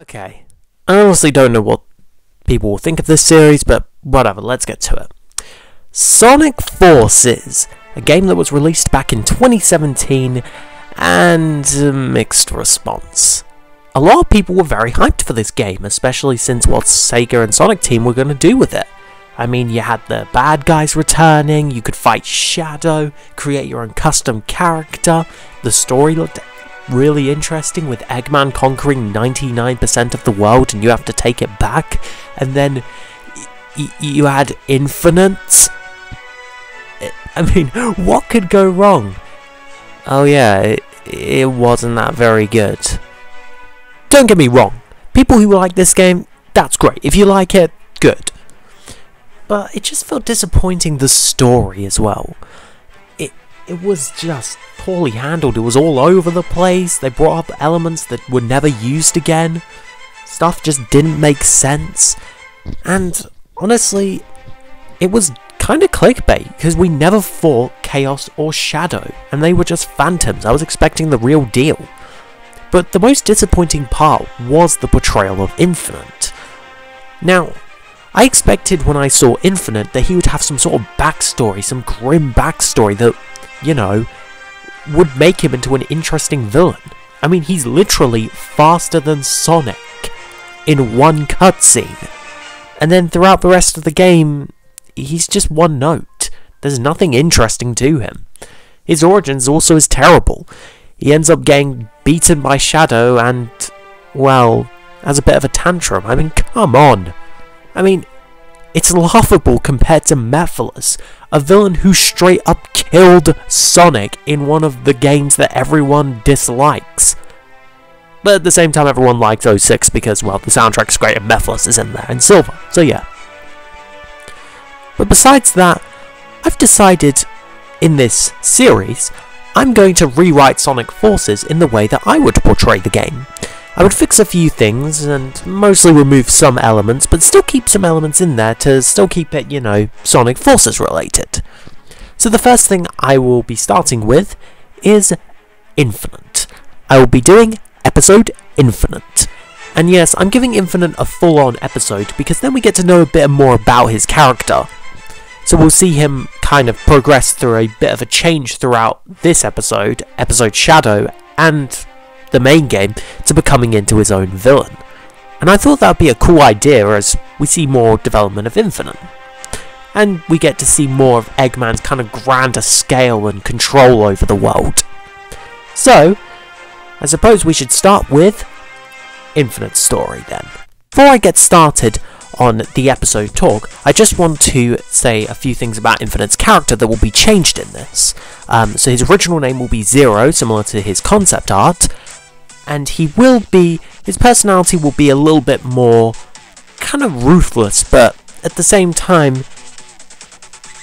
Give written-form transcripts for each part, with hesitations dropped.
Okay. I honestly don't know what people will think of this series, but whatever, let's get to it. Sonic Forces, a game that was released back in 2017, and a mixed response. A lot of people were very hyped for this game, especially since what Sega and Sonic Team were going to do with it. I mean, you had the bad guys returning, you could fight Shadow, create your own custom character, the story looked really interesting with Eggman conquering 99% of the world and you have to take it back, and then you had Infinite. I mean, what could go wrong? Oh yeah, it wasn't that very good. Don't get me wrong, people who like this game, that's great. If you like it, good. But it just felt disappointing, the story as well. It was just poorly handled. It was all over the place. They brought up elements that were never used again. Stuff just didn't make sense. And honestly, it was kind of clickbait, because we never fought Chaos or Shadow, and they were just phantoms. I was expecting the real deal. But the most disappointing part was the portrayal of Infinite. Now, I expected when I saw Infinite that he would have some sort of backstory, some grim backstory that, you know, would make him into an interesting villain. I mean, he's literally faster than Sonic in one cutscene. And then throughout the rest of the game, he's just one note. There's nothing interesting to him. His origins also is terrible. He ends up getting beaten by Shadow and, well, has a bit of a tantrum. I mean, come on. I mean, it's laughable compared to Mephiles, a villain who straight up killed Sonic in one of the games that everyone dislikes. But at the same time, everyone likes 06 because, well, the soundtrack's great and Mephiles is in there, and Silver, so yeah. But besides that, I've decided in this series, I'm going to rewrite Sonic Forces in the way that I would portray the game. I would fix a few things and mostly remove some elements, but still keep some elements in there to still keep it, you know, Sonic Forces related. So the first thing I will be starting with is Infinite. I will be doing episode Infinite. And yes, I'm giving Infinite a full-on episode because then we get to know a bit more about his character. So we'll see him kind of progress through a bit of a change throughout this episode, episode Shadow, and the main game, to becoming into his own villain. And I thought that would be a cool idea as we see more development of Infinite. And we get to see more of Eggman's kind of grander scale and control over the world. So, I suppose we should start with Infinite's story then. Before I get started on the episode talk, I just want to say a few things about Infinite's character that will be changed in this. So his original name will be Zero, similar to his concept art, and his personality will be a little bit more kind of ruthless, but at the same time,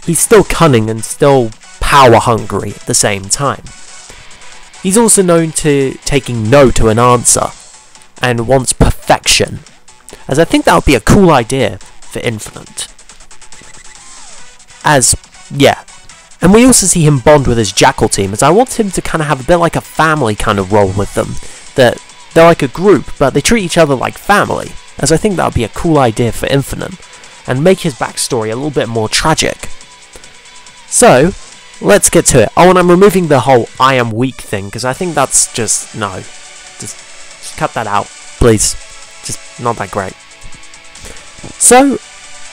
he's still cunning and still power hungry at the same time. He's also known to taking no to an answer, and wants perfection, as I think that would be a cool idea for Infinite. And we also see him bond with his Jackal team, as I want him to kind of have a bit like a family kind of role with them. That they're like a group, but they treat each other like family, as I think that would be a cool idea for Infinite, and make his backstory a little bit more tragic. So, let's get to it. Oh, and I'm removing the whole I am weak thing, because I think that's just, no. Just cut that out, please. Just not that great. So,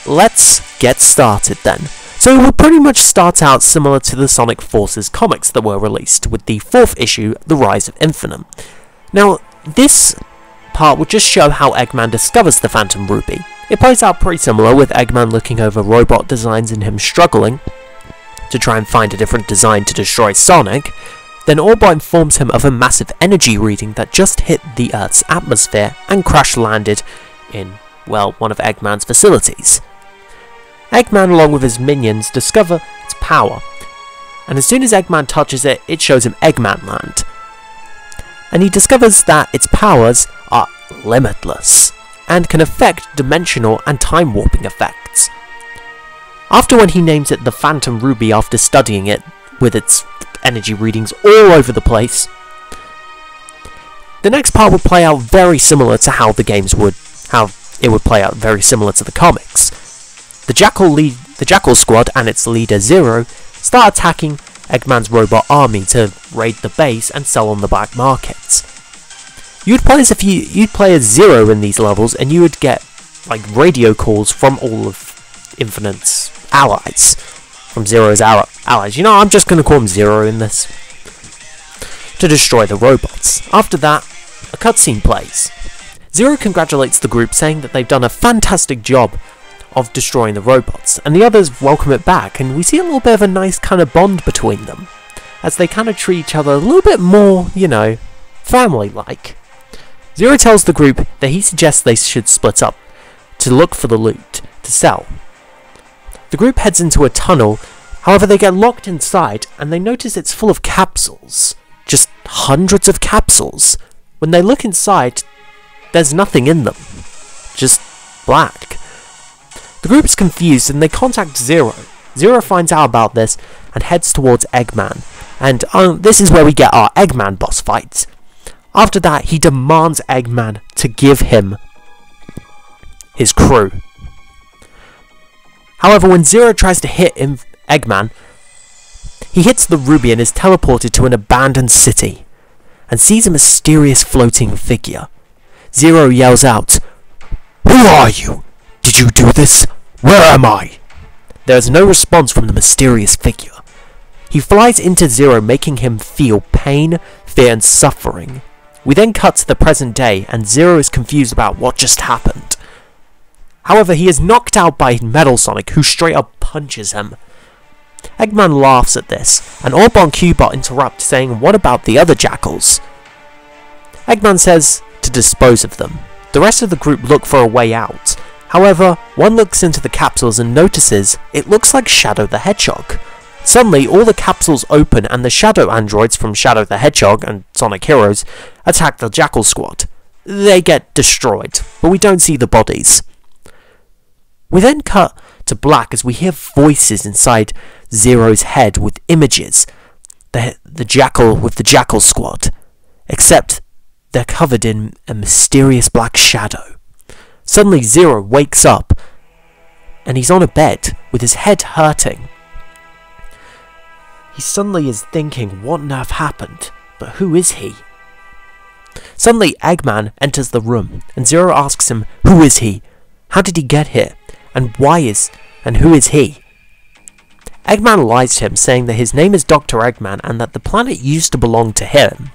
let's get started then. So it will pretty much start out similar to the Sonic Forces comics that were released, with the 4th issue, The Rise of Infinite. Now, this part will just show how Eggman discovers the Phantom Ruby. It plays out pretty similar, with Eggman looking over robot designs and him struggling to try and find a different design to destroy Sonic. Then Orbot informs him of a massive energy reading that just hit the Earth's atmosphere and crash-landed in, well, one of Eggman's facilities. Eggman, along with his minions, discover its power, and as soon as Eggman touches it, it shows him Eggman Land. And he discovers that its powers are limitless, and can affect dimensional and time-warping effects. After when he names it the Phantom Ruby after studying it, with its energy readings all over the place, The next part would play out very similar to how it would play out very similar to the comics. The Jackal Squad and its leader Zero start attacking Eggman's robot army to raid the base and sell on the black markets. You'd play as Zero in these levels, and you would get like radio calls from all of Infinite's allies, from Zero's allies. You know, I'm just going to call him Zero in this, to destroy the robots. After that, a cutscene plays. Zero congratulates the group, saying that they've done a fantastic job of destroying the robots, and the others welcome it back, and we see a little bit of a nice kind of bond between them, as they kind of treat each other a little bit more, you know, family-like. Zero tells the group that he suggests they should split up to look for the loot to sell. The group heads into a tunnel, however they get locked inside, and they notice it's full of capsules. Just hundreds of capsules. When they look inside, there's nothing in them. Just black. The group is confused and they contact Zero. Zero finds out about this and heads towards Eggman. And this is where we get our Eggman boss fight. After that, he demands Eggman to give him his crew. However, when Zero tries to hit Eggman, he hits the ruby and is teleported to an abandoned city and sees a mysterious floating figure. Zero yells out, "Who are you? Did you do this? Where am I?" There is no response from the mysterious figure. He flies into Zero, making him feel pain, fear, and suffering. We then cut to the present day, and Zero is confused about what just happened. However, he is knocked out by Metal Sonic, who straight up punches him. Eggman laughs at this, and Orb on Cubot interrupts, saying, "What about the other jackals?" Eggman says to dispose of them. The rest of the group look for a way out. However, one looks into the capsules and notices it looks like Shadow the Hedgehog. Suddenly, all the capsules open and the Shadow androids from Shadow the Hedgehog and Sonic Heroes attack the Jackal Squad. They get destroyed, but we don't see the bodies. We then cut to black as we hear voices inside Zero's head with images. The Jackal Squad, except they're covered in a mysterious black shadow. Suddenly Zero wakes up and he's on a bed with his head hurting. He suddenly is thinking, what on earth happened? But who is he? Suddenly Eggman enters the room and Zero asks him, who is he? How did he get here? And who is he? Eggman lies to him, saying that his name is Dr. Eggman and that the planet used to belong to him,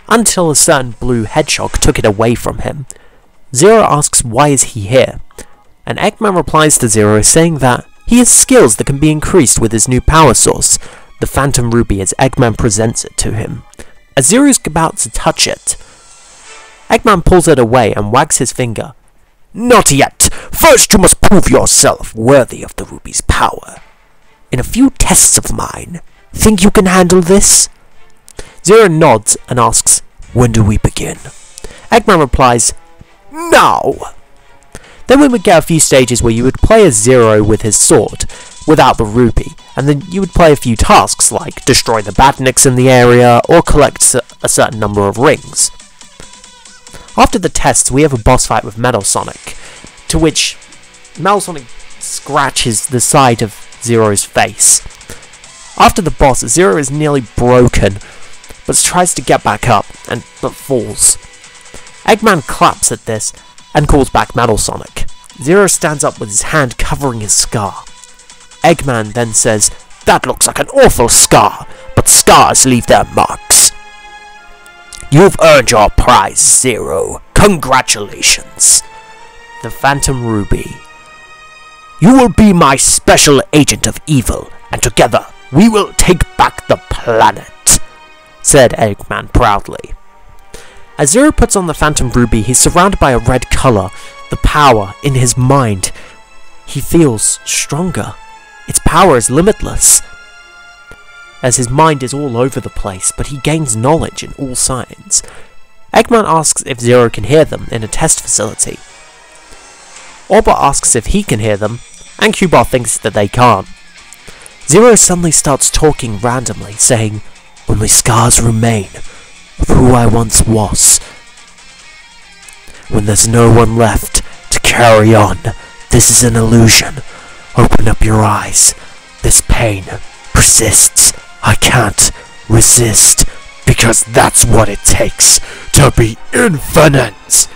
until a certain blue hedgehog took it away from him. Zero asks why is he here, and Eggman replies to Zero saying that he has skills that can be increased with his new power source, the Phantom Ruby, as Eggman presents it to him. As Zero is about to touch it, Eggman pulls it away and wags his finger. Not yet! First you must prove yourself worthy of the Ruby's power. In a few tests of mine, think you can handle this? Zero nods and asks, when do we begin? Eggman replies, now! Then we would get a few stages where you would play as Zero with his sword, without the ruby, and then you would play a few tasks like destroy the badniks in the area, or collect a certain number of rings. After the tests, we have a boss fight with Metal Sonic, to which Metal Sonic scratches the side of Zero's face. After the boss, Zero is nearly broken, but tries to get back up, but falls. Eggman claps at this, and calls back Metal Sonic. Zero stands up with his hand covering his scar. Eggman then says, that looks like an awful scar, but scars leave their marks. You've earned your prize, Zero. Congratulations. The Phantom Ruby. You will be my special agent of evil, and together we will take back the planet, said Eggman proudly. As Zero puts on the Phantom Ruby, he's surrounded by a red colour, the power in his mind. He feels stronger. Its power is limitless, as his mind is all over the place, but he gains knowledge in all signs. Eggman asks if Zero can hear them in a test facility. Orbot asks if he can hear them, and Cubot thinks that they can't. Zero suddenly starts talking randomly, saying, only scars remain of who I once was, when there's no one left to carry on. This is an illusion. Open up your eyes. This pain persists. I can't resist, because that's what it takes to be infinite.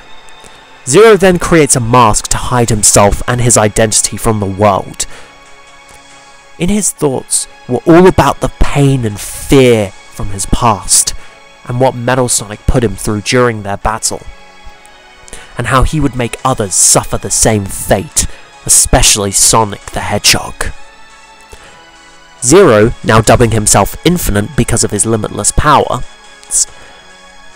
Zero then creates a mask to hide himself and his identity from the world. In his thoughts were all about the pain and fear from his past, and what Metal Sonic put him through during their battle, and how he would make others suffer the same fate, especially Sonic the Hedgehog. Zero, now dubbing himself Infinite because of his limitless power,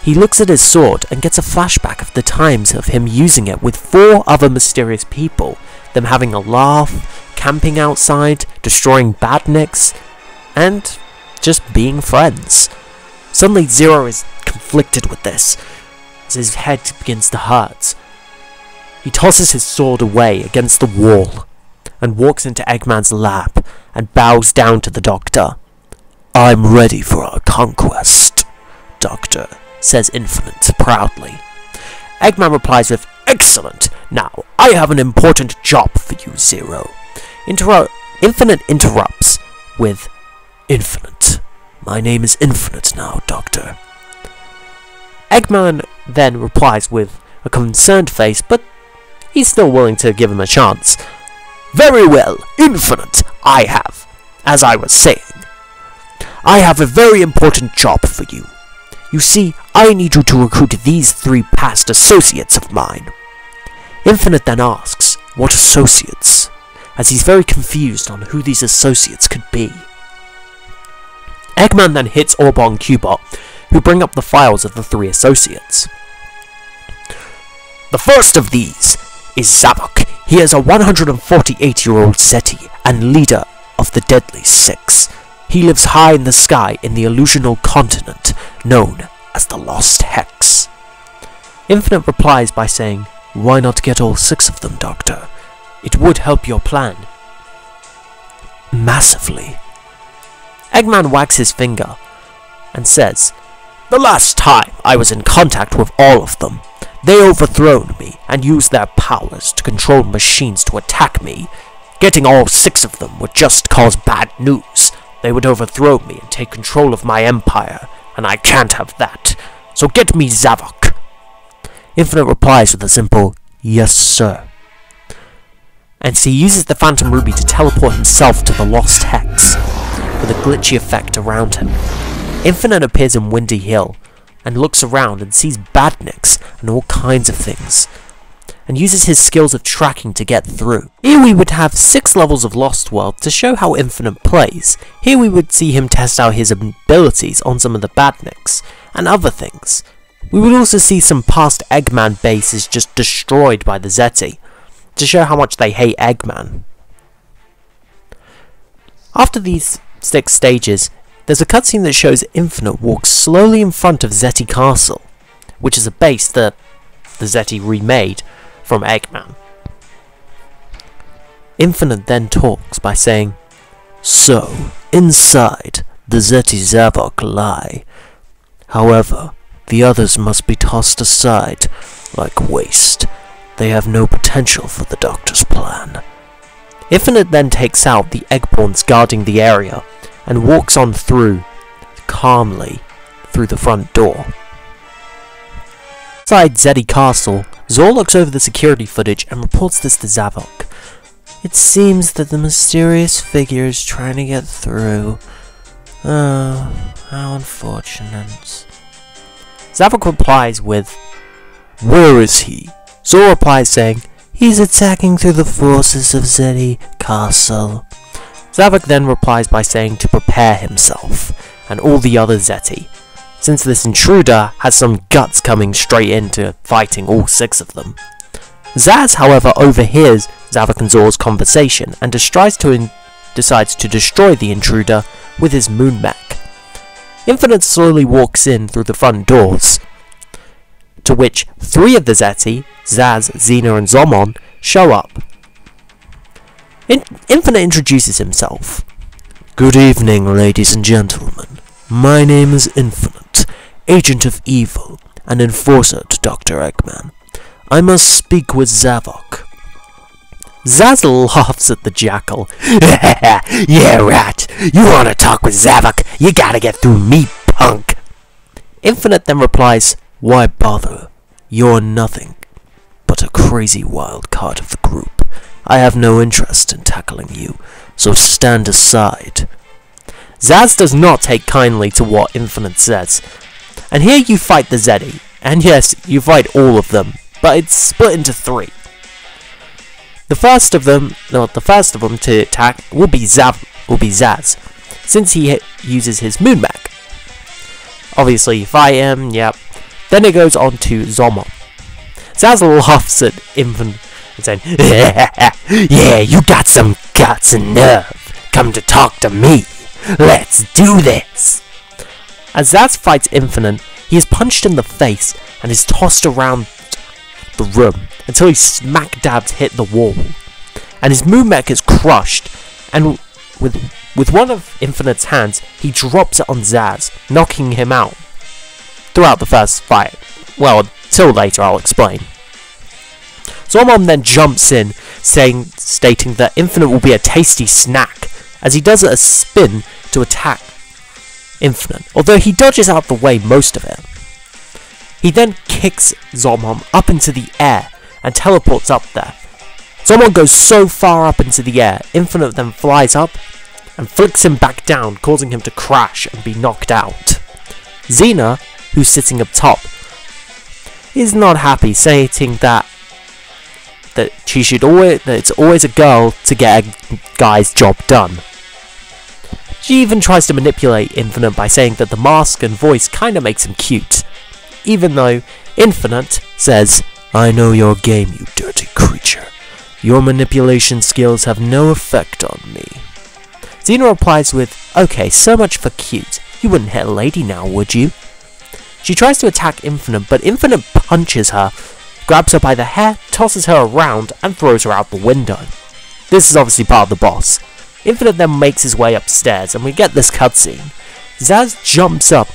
he looks at his sword and gets a flashback of the times of him using it with 4 other mysterious people, them having a laugh, camping outside, destroying badniks, and just being friends. Suddenly Zero is conflicted with this, as his head begins to hurt. He tosses his sword away against the wall, and walks into Eggman's lab, and bows down to the Doctor. "I'm ready for our conquest, Doctor," says Infinite proudly. Eggman replies with, "Excellent! Now, I have an important job for you, Zero." Infinite interrupts with, "Infinite. My name is Infinite now, Doctor." Eggman then replies with a concerned face, but he's still willing to give him a chance. "Very well, Infinite, as I was saying, I have a very important job for you. You see, I need you to recruit these 3 past associates of mine." Infinite then asks, "What associates?" as he's very confused on who these associates could be. Eggman then hits Orbo and Cubot, who bring up the files of the 3 associates. "The first of these is Zavok. He is a 148-year-old Zeti and leader of the Deadly Six. He lives high in the sky in the illusional continent known as the Lost Hex." Infinite replies by saying, "Why not get all 6 of them, Doctor? It would help your plan massively." Eggman wags his finger and says, "The last time I was in contact with all of them, they overthrown me and used their powers to control machines to attack me. Getting all 6 of them would just cause bad news. They would overthrow me and take control of my empire, and I can't have that. So get me Zavok." Infinite replies with a simple, "Yes, sir." And he uses the Phantom Ruby to teleport himself to the Lost Hex, with a glitchy effect around him. Infinite appears in Windy Hill, and looks around and sees badniks and all kinds of things, and uses his skills of tracking to get through. Here we would have 6 levels of Lost World to show how Infinite plays. Here we would see him test out his abilities on some of the badniks, and other things. We would also see some past Eggman bases just destroyed by the Zeti, to show how much they hate Eggman. After these 6 stages, there's a cutscene that shows Infinite walks slowly in front of Zeti Castle, which is a base that the Zeti remade from Eggman. Infinite then talks by saying, "So, inside, the Zeti Zavok lie. However, the others must be tossed aside like waste. They have no potential for the Doctor's plan." Infinite then takes out the Eggborns guarding the area, and walks on calmly through the front door. Inside Zeti Castle, Zor looks over the security footage and reports this to Zavok. "It seems that the mysterious figure is trying to get through. Oh, how unfortunate." Zavok replies with, "Where is he?" Zor replies saying, "He's attacking through the forces of Zeti Castle." Zavok then replies by saying to prepare himself, and all the other Zeti, since this intruder has some guts coming straight into fighting all 6 of them. Zaz, however, overhears Zavok and Zor's conversation, and decides to destroy the intruder with his moon mech. Infinite slowly walks in through the front doors, to which 3 of the Zeti, Zaz, Xena and Zomon, show up. Infinite introduces himself. "Good evening, ladies and gentlemen. My name is Infinite, agent of evil and enforcer to Dr. Eggman. I must speak with Zavok. Zaz laughs at the jackal. Yeah, right. You want to talk with Zavok? You gotta get through me, punk. Infinite then replies, why bother? You're nothing but a crazy wild card of the group. I have no interest in tackling you, so stand aside. Zaz does not take kindly to what Infinite says. And here you fight the Zeddy. And yes, you fight all of them, but it's split into 3. The first of them to attack will be Zaz, since he uses his moon mech. Obviously, you fight him, yep. Then it goes on to Zomom. Zaz laughs at Infinite and saying, yeah, you got some guts and nerve. Come to talk to me. Let's do this. As Zaz fights Infinite, he is punched in the face and is tossed around the room until he smack dabs hit the wall, and his moon mech is crushed, and with one of Infinite's hands he drops it on Zaz, knocking him out throughout the first fight. Well, until later, I'll explain. Zomom then jumps in, stating that Infinite will be a tasty snack, as he does a spin to attack Infinite, although he dodges out the way most of it. He then kicks Zomom up into the air and teleports up there. Zomom goes so far up into the air, Infinite then flies up and flicks him back down, causing him to crash and be knocked out. Xena, who's sitting up top, is not happy, stating that it's always a girl to get a guy's job done. She even tries to manipulate Infinite by saying that the mask and voice kinda makes him cute, even though Infinite says, I know your game, you dirty creature. Your manipulation skills have no effect on me. Xena replies with, okay, so much for cute. You wouldn't hit a lady now, would you? She tries to attack Infinite, but Infinite punches her, grabs her by the hair, tosses her around, and throws her out the window. This is obviously part of the boss. Infinite then makes his way upstairs, and we get this cutscene. Zaz jumps up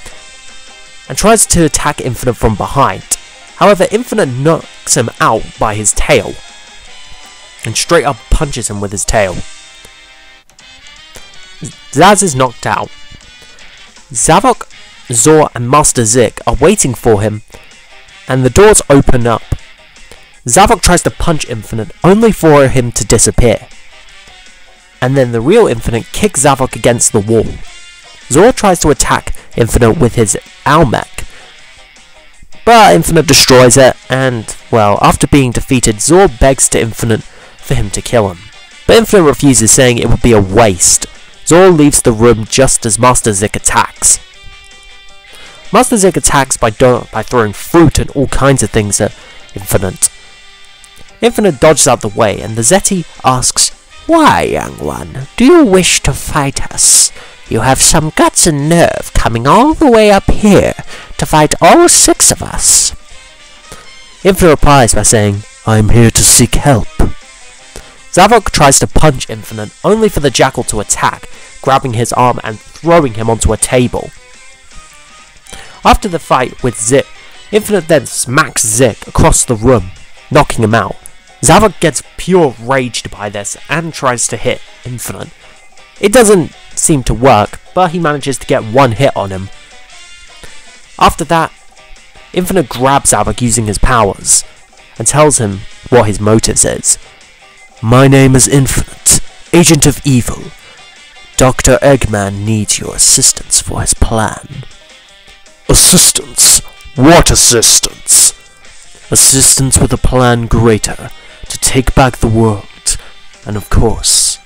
and tries to attack Infinite from behind. However, Infinite knocks him out by his tail, and straight up punches him with his tail. Zaz is knocked out. Zavok, Zor, and Master Zik are waiting for him, and the doors open up. Zavok tries to punch Infinite, only for him to disappear. And then the real Infinite kicks Zavok against the wall. Zor tries to attack Infinite with his owl mech, but Infinite destroys it, and, well, after being defeated, Zor begs to Infinite for him to kill him. But Infinite refuses, saying it would be a waste. Zor leaves the room just as Master Zik attacks. Master Zik attacks by throwing fruit and all kinds of things at Infinite. Infinite dodges out the way, and the Zeti asks, why, young one, do you wish to fight us? You have some guts and nerve coming all the way up here to fight all 6 of us. Infinite replies by saying, I'm here to seek help. Zavok tries to punch Infinite, only for the jackal to attack, grabbing his arm and throwing him onto a table. After the fight with Zik, Infinite then smacks Zik across the room, knocking him out. Zavok gets pure raged by this and tries to hit Infinite. It doesn't seem to work, but he manages to get one hit on him. After that, Infinite grabs Zavok using his powers and tells him what his motives is. My name is Infinite, Agent of Evil. Dr. Eggman needs your assistance for his plan. Assistance? What assistance? Assistance with a plan greater, to take back the world, and of course,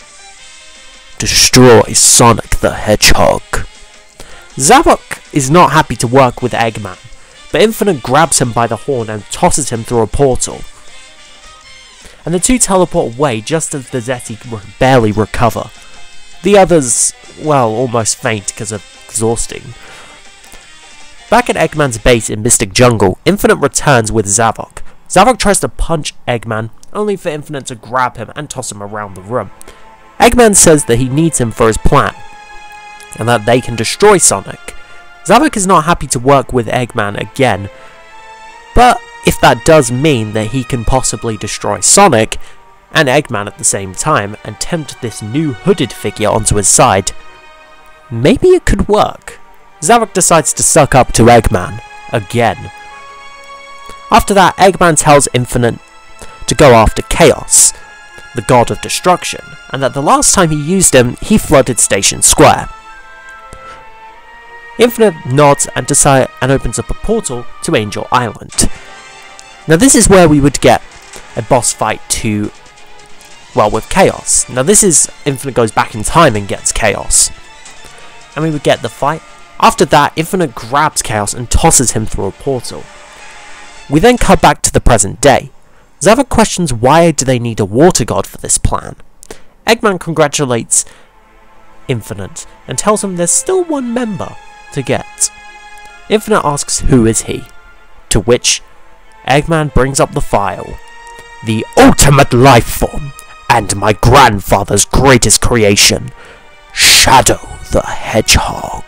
destroy Sonic the Hedgehog. Zavok is not happy to work with Eggman, but Infinite grabs him by the horn and tosses him through a portal. And the two teleport away just as the Zeti barely recover. The others, well, almost faint because of exhausting. Back at Eggman's base in Mystic Jungle, Infinite returns with Zavok. Zavok tries to punch Eggman, only for Infinite to grab him and toss him around the room. Eggman says that he needs him for his plan, and that they can destroy Sonic. Zavok is not happy to work with Eggman again, but if that does mean that he can possibly destroy Sonic and Eggman at the same time and tempt this new hooded figure onto his side, maybe it could work. Zavok decides to suck up to Eggman again. After that, Eggman tells Infinite to go after Chaos, the god of destruction, and that the last time he used him, he flooded Station Square. Infinite nods and opens up a portal to Angel Island. Now this is where we would get a boss fight with Chaos. Now this is, Infinite goes back in time and gets Chaos. And we would get the fight. After that, Infinite grabs Chaos and tosses him through a portal. We then cut back to the present day. Zavok questions why do they need a water god for this plan. Eggman congratulates Infinite and tells him there's still one member to get. Infinite asks who is he, to which Eggman brings up the file. The ultimate life form, and my grandfather's greatest creation, Shadow the Hedgehog.